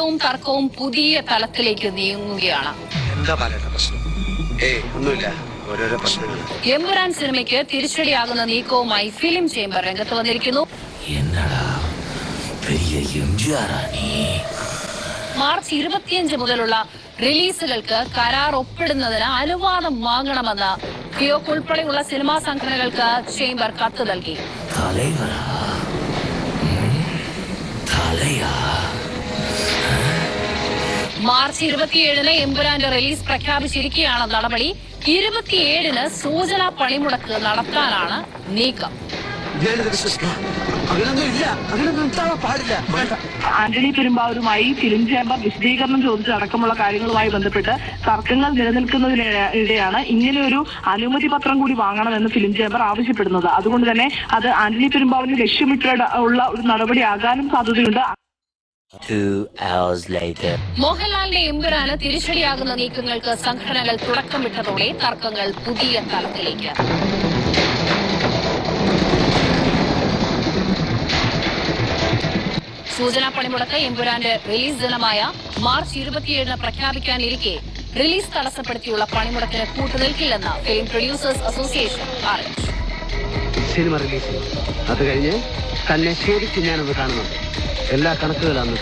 നീക്കവും തർക്കവും പുതിയ തലത്തിലേക്ക് നീങ്ങുകയാണ്. എമ്പുരാൻ സിനിമയ്ക്ക് തിരിച്ചടിയാകുന്ന നീക്കവുമായി ഫിലിം ചേംബർ രംഗത്ത് വന്നിരിക്കുന്നു. മാർച്ച് 25 മുതലുള്ള റിലീസുകൾക്ക് കരാർ ഒപ്പിടുന്നതിന് അനുവാദം വാങ്ങണമെന്ന് ഫിയോക് ഉൾപ്പെടെയുള്ള സിനിമാ സംഘടനകൾക്ക് ചേംബർ കത്ത് നൽകി. മാർച്ച് 27-ന് എമ്പുരാന്റെ റിലീസ് പ്രഖ്യാപിച്ചിരിക്കുകയാണ് നടപടി. 27-ന് സൂചനാ പണിമുടക്ക് നടത്താനാണ് നീക്കം. ആന്റണി പെരുമ്പാവൂരുമായി ഫിലിം ചേംബർ വിശദീകരണം ചോദിച്ചടക്കമുള്ള കാര്യങ്ങളുമായി ബന്ധപ്പെട്ട് തർക്കങ്ങൾ നിലനിൽക്കുന്നതിനിടെയാണ് ഇങ്ങനെയൊരു അനുമതി പത്രം കൂടി വാങ്ങണമെന്ന് ഫിലിം ചേംബർ ആവശ്യപ്പെടുന്നത്. അതുകൊണ്ട് തന്നെ അത് ആന്റണി പെരുമ്പാവൂരിനെ ലക്ഷ്യമിട്ടുള്ള ഒരു നടപടിയാകാനും സാധ്യതയുണ്ട്. മോഹൻലാലിന്റെ എമ്പുരാന് തിരിച്ചടിയാകുന്ന നീക്കങ്ങൾക്ക് സംഘടനകൾ തുടക്കമിട്ടതോടെ തർക്കങ്ങൾ പുതിയ തലത്തിലേക്ക്. സൂചനാ പണിമുടക്ക് എമ്പുരാന്റെ റിലീസ് ദിനമായ മാർച്ച് 27-ന് പ്രഖ്യാപിക്കാനിരിക്കെ റിലീസ് തടസ്സപ്പെടുത്തിയുള്ള പണിമുടക്കിന് കൂട്ടുനിൽക്കില്ലെന്ന് ഫിലിം പ്രൊഡ്യൂസേഴ്സ് അസോസിയേഷൻ അറിയിച്ചു. സിനിമ റിലീസ് അത് കഴിഞ്ഞ് തന്നെ ശരിക്കും ഞാനൊന്ന് കാണുന്നത് എല്ലാ കണക്കുകളാണ്.